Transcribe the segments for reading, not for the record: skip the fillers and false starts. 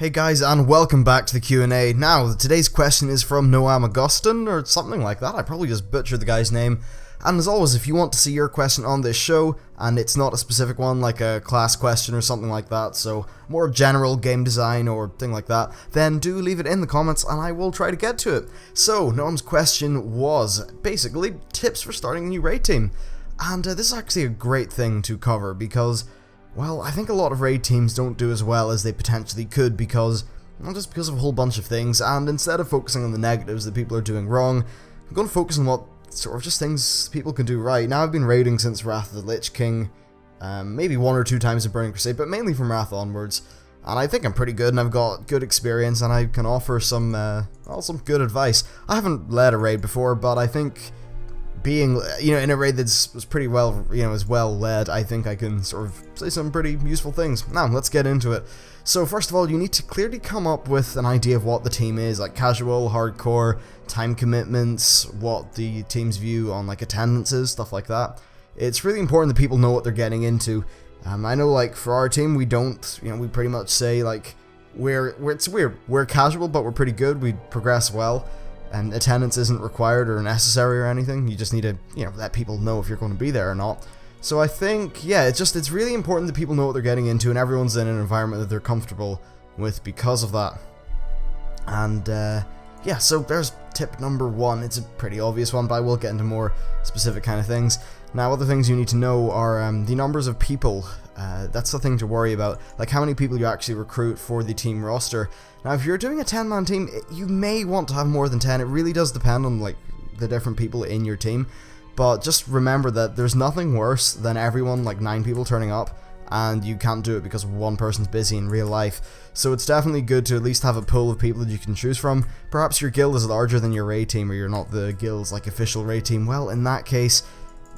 Hey guys, and welcome back to the Q&A. Now, today's question is from Noam Augustin, or something like that. I probably just butchered the guy's name. And as always, if you want to see your question on this show, and it's not a specific one like a class question or something like that, so more general game design or thing like that, then do leave it in the comments and I will try to get to it. So, Noam's question was basically tips for starting a new raid team. And this is actually a great thing to cover because, well, I think a lot of raid teams don't do as well as they potentially could because, well, just because of a whole bunch of things, and instead of focusing on the negatives that people are doing wrong, I'm going to focus on what sort of just things people can do right. Now, I've been raiding since Wrath of the Lich King, maybe one or two times in Burning Crusade, but mainly from Wrath onwards, and I think I'm pretty good, and I've got good experience, and I can offer some good advice. I haven't led a raid before, but I think being, in a raid that's was pretty well, is well led, I think I can sort of say some pretty useful things. Now, let's get into it. So first of all, you need to clearly come up with an idea of what the team is, like casual, hardcore, time commitments, what the team's view on like attendances, stuff like that. It's really important that people know what they're getting into. I know, like, for our team, we don't, we pretty much say, like, it's weird. We're casual, but we're pretty good. We progress well. And attendance isn't required or necessary or anything. You just need to, let people know if you're going to be there or not. So I think, yeah, it's really important that people know what they're getting into and everyone's in an environment that they're comfortable with because of that. And, yeah, so there's tip number one. It's a pretty obvious one, but I will get into more specific kind of things. Now, other things you need to know are the numbers of people. That's the thing to worry about, like how many people you actually recruit for the team roster. Now, if you're doing a 10-man team, you may want to have more than 10. It really does depend on, like, the different people in your team. But just remember that there's nothing worse than everyone, like 9 people turning up, and you can't do it because one person's busy in real life. So it's definitely good to at least have a pool of people that you can choose from. Perhaps your guild is larger than your raid team, or you're not the guild's, like, official raid team. Well, in that case,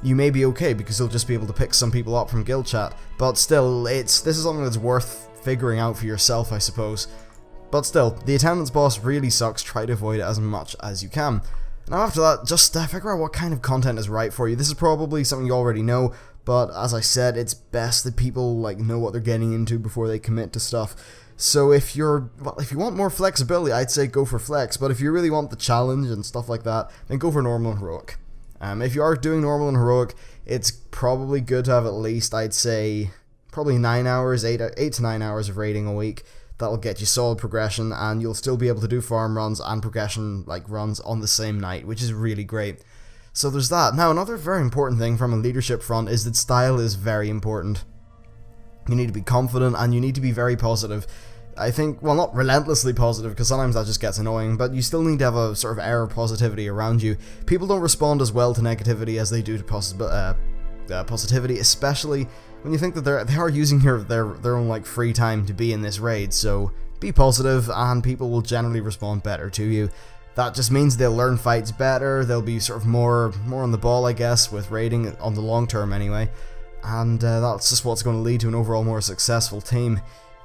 you may be okay because you'll just be able to pick some people up from guild chat. But still, this is something that's worth figuring out for yourself, I suppose. But still, the attendance boss really sucks. Try to avoid it as much as you can. Now, after that, just figure out what kind of content is right for you. This is probably something you already know, but as I said, it's best that people, like, know what they're getting into before they commit to stuff. So if you want more flexibility, I'd say go for flex, but if you really want the challenge and stuff like that, then go for normal and heroic. If you are doing normal and heroic, it's probably good to have at least, I'd say, probably 9 hours, 8 to 9 hours of raiding a week. That'll get you solid progression, and you'll still be able to do farm runs and progression runs on the same night, which is really great. So there's that. Now, another very important thing from a leadership front is that style is very important. You need to be confident, and you need to be very positive. I think, well, not relentlessly positive, because sometimes that just gets annoying, but you still need to have a sort of air of positivity around you. People don't respond as well to negativity as they do to positivity, especially when you think that they are using their own, like, free time to be in this raid. So be positive, and people will generally respond better to you. That just means they'll learn fights better. They'll be sort of more on the ball, I guess, with raiding on the long term anyway. And that's just what's going to lead to an overall more successful team.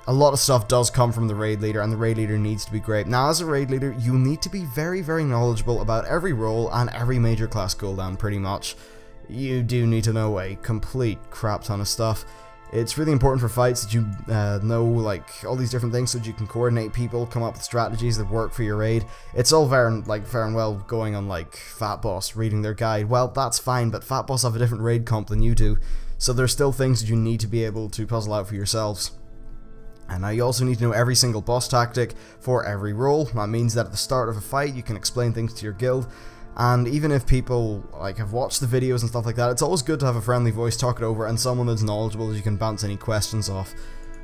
A lot of stuff does come from the raid leader, and the raid leader needs to be great. Now, as a raid leader, you need to be very, very knowledgeable about every role and every major class cooldown, pretty much. You do need to know a complete crap ton of stuff. It's really important for fights that you know, like, all these different things so that you can coordinate people, come up with strategies that work for your raid. It's all fair and well going on, like, Fat Boss reading their guide. Well, that's fine, but Fat Boss have a different raid comp than you do, so there's still things that you need to be able to puzzle out for yourselves. And now you also need to know every single boss tactic for every role. That means that at the start of a fight you can explain things to your guild, and even if people have watched the videos and stuff like that, it's always good to have a friendly voice talk it over and someone that's knowledgeable that you can bounce any questions off.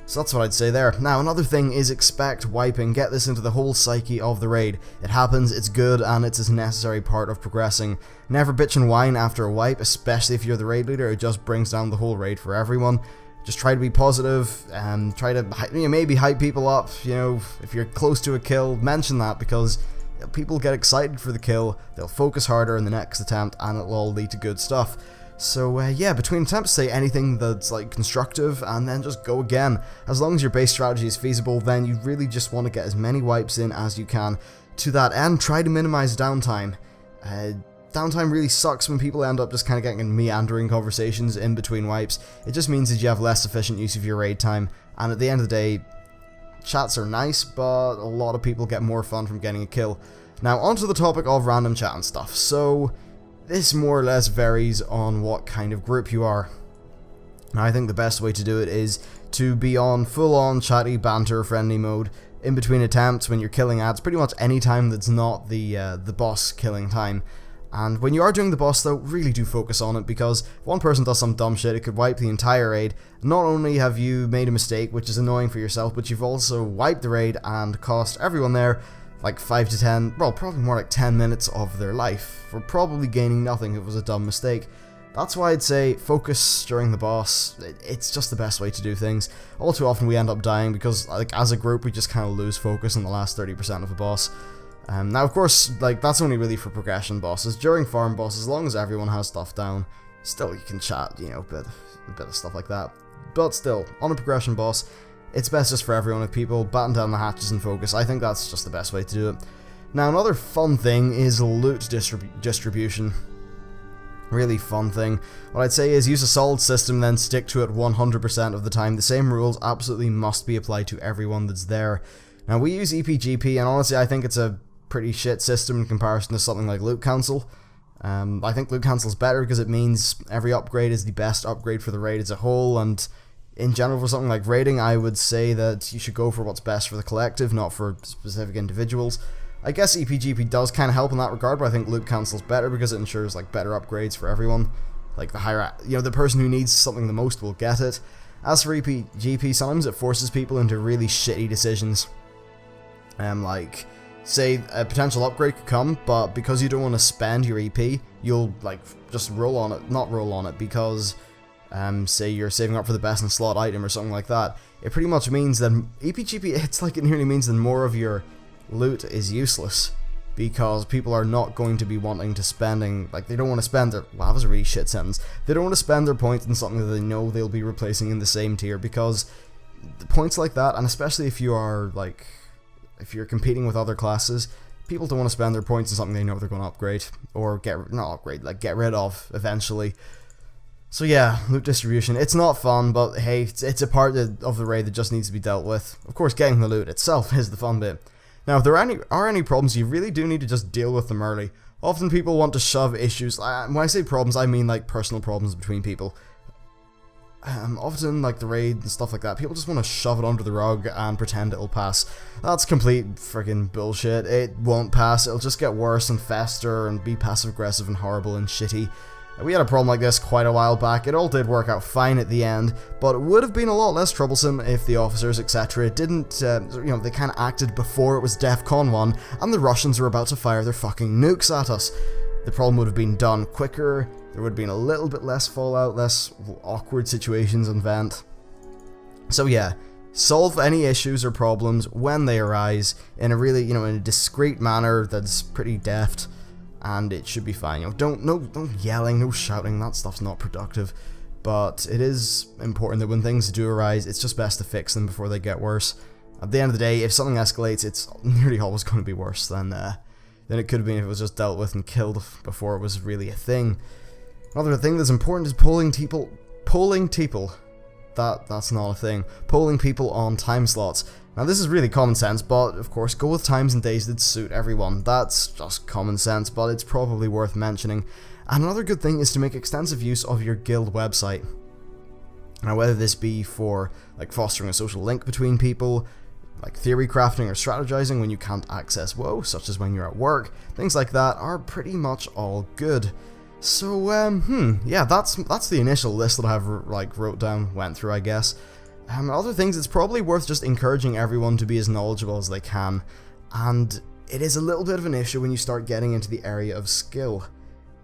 So that's what I'd say there. Now, another thing is expect wiping. Get this into the whole psyche of the raid. It happens, it's good, and it's a necessary part of progressing. Never bitch and whine after a wipe, especially if you're the raid leader. It just brings down the whole raid for everyone. Just try to be positive, and try to maybe hype people up. If you're close to a kill, mention that, because people get excited for the kill, they'll focus harder in the next attempt, and it'll all lead to good stuff. So yeah, between attempts, say anything that's like constructive, and then just go again. As long as your base strategy is feasible, then you really just want to get as many wipes in as you can. To that end, try to minimize downtime. Downtime really sucks when people end up just kind of getting in meandering conversations in between wipes. It just means that you have less efficient use of your raid time, and at the end of the day, chats are nice, but a lot of people get more fun from getting a kill. Now, onto the topic of random chat and stuff. So, this more or less varies on what kind of group you are. Now, I think the best way to do it is to be on full-on chatty, banter-friendly mode in between attempts when you're killing ads, pretty much any time that's not the boss killing time. And when you are doing the boss though, really do focus on it, because if one person does some dumb shit, it could wipe the entire raid. Not only have you made a mistake, which is annoying for yourself, but you've also wiped the raid and cost everyone there like 5 to 10, well, probably more like 10 minutes of their life, for probably gaining nothing if it was a dumb mistake. That's why I'd say focus during the boss. It's just the best way to do things. All too often we end up dying because, like, as a group we just kind of lose focus in the last 30% of a boss. Now, of course, like, that's only really for progression bosses. During farm bosses, as long as everyone has stuff down, still you can chat, you know, a bit of stuff like that. But still, on a progression boss, it's best just for everyone. If people batten down the hatches and focus, I think that's just the best way to do it. Now, another fun thing is loot distribution. Really fun thing. What I'd say is use a solid system, then stick to it 100% of the time. The same rules absolutely must be applied to everyone that's there. Now, we use EPGP, and honestly I think it's a pretty shit system in comparison to something like Loot Council. I think Loot Council is better because it means every upgrade is the best upgrade for the raid as a whole, and in general for something like raiding, I would say that you should go for what's best for the collective, not for specific individuals. I guess EPGP does kind of help in that regard, but I think Loot Council's better because it ensures like better upgrades for everyone. Like the higher, you know, the person who needs something the most will get it. As for EPGP, sometimes it forces people into really shitty decisions. Like, say a potential upgrade could come, but because you don't want to spend your EP, you'll like just roll on it, not roll on it, because say you're saving up for the best in slot item or something like that. It pretty much means that EPGP, it's like it nearly means that more of your loot is useless, because people are not going to be wanting to spending, like, they don't want to spend their, wow, that was a really shit sentence, they don't want to spend their points in something that they know they'll be replacing in the same tier, because the points like that, and especially if you are, like, if you're competing with other classes, people don't want to spend their points in something they know they're going to upgrade, or get rid of eventually. So yeah, loot distribution, it's not fun, but hey, it's a part of the raid that just needs to be dealt with. Of course, getting the loot itself is the fun bit. Now, if there are any problems, you really do need to just deal with them early. Often people want to shove issues, when I say problems, I mean like personal problems between people. Often, like the raid and stuff like that, people just want to shove it under the rug and pretend it'll pass. That's complete friggin' bullshit. It won't pass, it'll just get worse and fester and be passive-aggressive and horrible and shitty. We had a problem like this quite a while back. It all did work out fine at the end, but it would have been a lot less troublesome if the officers, etc. didn't, you know, they kind of acted before it was DEFCON 1 and the Russians were about to fire their fucking nukes at us. The problem would have been done quicker, there would have been a little bit less fallout, less awkward situations on Vent. So yeah, solve any issues or problems when they arise in a really, you know, in a discreet manner that's pretty deft. And it should be fine. You know, no yelling, no shouting, that stuff's not productive. But it is important that when things do arise, it's just best to fix them before they get worse. At the end of the day, if something escalates, it's nearly always going to be worse than it could have been if it was just dealt with and killed before it was really a thing. Another thing that's important is polling people. That's not a thing. Polling people on time slots. Now this is really common sense, but of course go with times and days that suit everyone. That's just common sense, but it's probably worth mentioning. And another good thing is to make extensive use of your guild website. Now whether this be for like fostering a social link between people, like theory crafting or strategizing when you can't access WoW, such as when you're at work, things like that are pretty much all good. So yeah, that's the initial list that I've went through, I guess. Other things, it's probably worth just encouraging everyone to be as knowledgeable as they can, and it is a little bit of an issue when you start getting into the area of skill.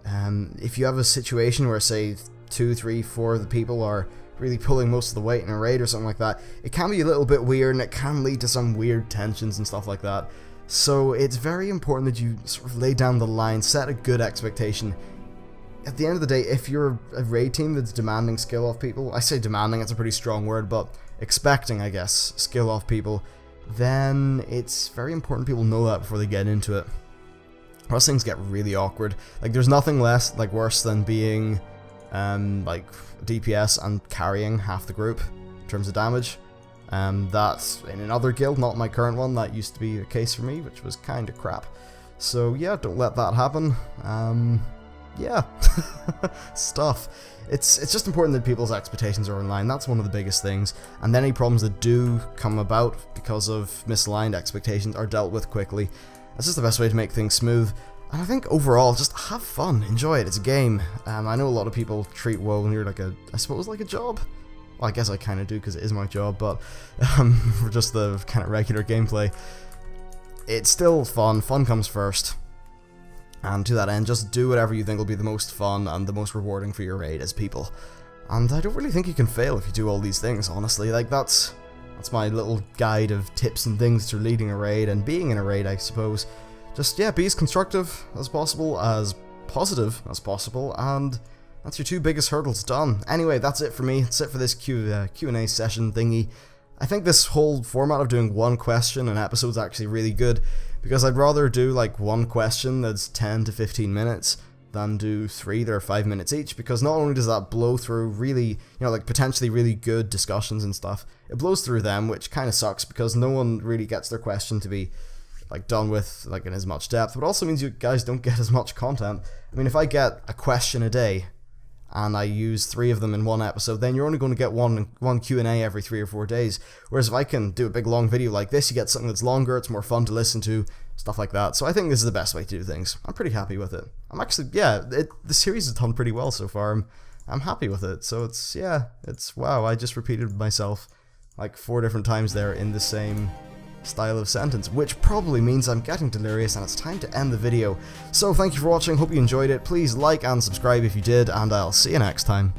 If you have a situation where, say, 2, 3, 4 of the people are really pulling most of the weight in a raid or something like that, it can be a little bit weird and it can lead to some weird tensions and stuff like that. So it's very important that you sort of lay down the line, set a good expectation. At the end of the day, if you're a raid team that's demanding skill off people, I say demanding, it's a pretty strong word, but expecting, I guess, skill off people, then it's very important people know that before they get into it. Or else things get really awkward. Like, there's nothing worse than being, like, DPS and carrying half the group in terms of damage. That's in another guild, not my current one. That used to be the case for me, which was kind of crap. So yeah, don't let that happen. Yeah, stuff. It's just important that people's expectations are in line. That's one of the biggest things. And then any problems that do come about because of misaligned expectations are dealt with quickly. That's just the best way to make things smooth. And I think overall, just have fun, enjoy it. It's a game. I know a lot of people treat WoW near like I suppose like a job. Well, I guess I kind of do because it is my job, but for just the kind of regular gameplay, it's still fun. Fun comes first. And to that end, just do whatever you think will be the most fun and the most rewarding for your raid as people. And I don't really think you can fail if you do all these things, honestly. Like, that's my little guide of tips and things to leading a raid and being in a raid, I suppose. Just, yeah, be as constructive as possible, as positive as possible, and that's your two biggest hurdles done. Anyway, that's it for me. That's it for this Q&A session thingy. I think this whole format of doing one question an episode is actually really good, because I'd rather do like one question that's 10 to 15 minutes than do 3 that are 5 minutes each, because not only does that blow through really, you know, like potentially really good discussions and stuff, it blows through them, which kind of sucks because no one really gets their question to be like done with like in as much depth, but also means you guys don't get as much content. I mean, if I get a question a day and I use 3 of them in one episode, then you're only going to get one Q&A every 3 or 4 days. Whereas if I can do a big long video like this, you get something that's longer, it's more fun to listen to, stuff like that. So I think this is the best way to do things. I'm pretty happy with it. I'm actually, yeah, the series has done pretty well so far. I'm happy with it. So it's, yeah, it's, wow, I just repeated myself like 4 different times there in the same style of sentence, which probably means I'm getting delirious and it's time to end the video. So thank you for watching, hope you enjoyed it, please like and subscribe if you did, and I'll see you next time.